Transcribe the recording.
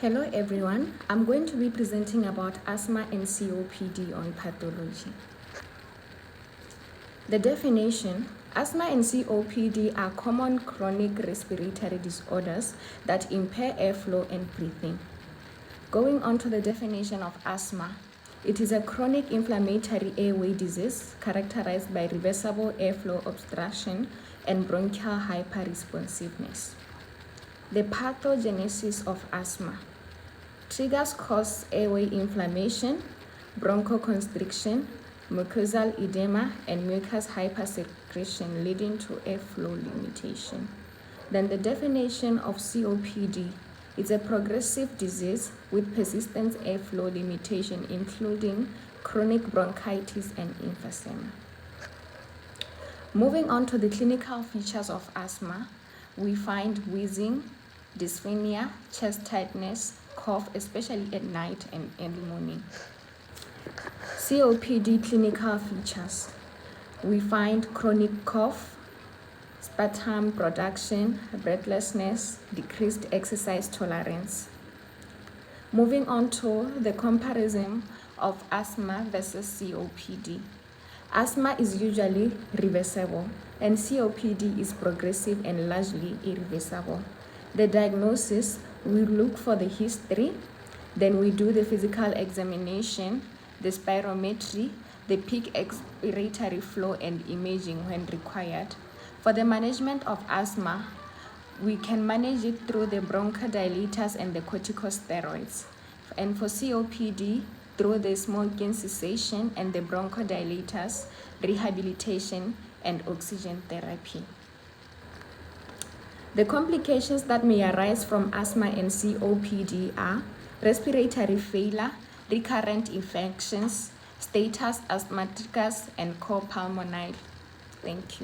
Hello everyone, I'm going to be presenting about asthma and COPD on pathology. The definition: asthma and COPD are common chronic respiratory disorders that impair airflow and breathing. Going on to the definition of asthma, it is a chronic inflammatory airway disease characterized by reversible airflow obstruction and bronchial hyperresponsiveness. The pathogenesis of asthma: triggers cause airway inflammation, bronchoconstriction, mucosal edema, and mucus hypersecretion leading to airflow limitation. Then the definition of COPD: it's a progressive disease with persistent airflow limitation including chronic bronchitis and emphysema. Moving on to the clinical features of asthma, we find wheezing, dyspnea, chest tightness, cough, especially at night and early morning. COPD clinical features: we find chronic cough, sputum production, breathlessness, decreased exercise tolerance. Moving on to the comparison of asthma versus COPD. Asthma is usually reversible and COPD is progressive and largely irreversible. The diagnosis: we look for the history, then we do the physical examination, the spirometry, the peak expiratory flow, and imaging when required. For the management of asthma, we can manage it through the bronchodilators and the corticosteroids. And for COPD, through the smoking cessation and the bronchodilators, rehabilitation, and oxygen therapy. The complications that may arise from asthma and COPD are respiratory failure, recurrent infections, status asthmaticus, and copulmonale. Thank you.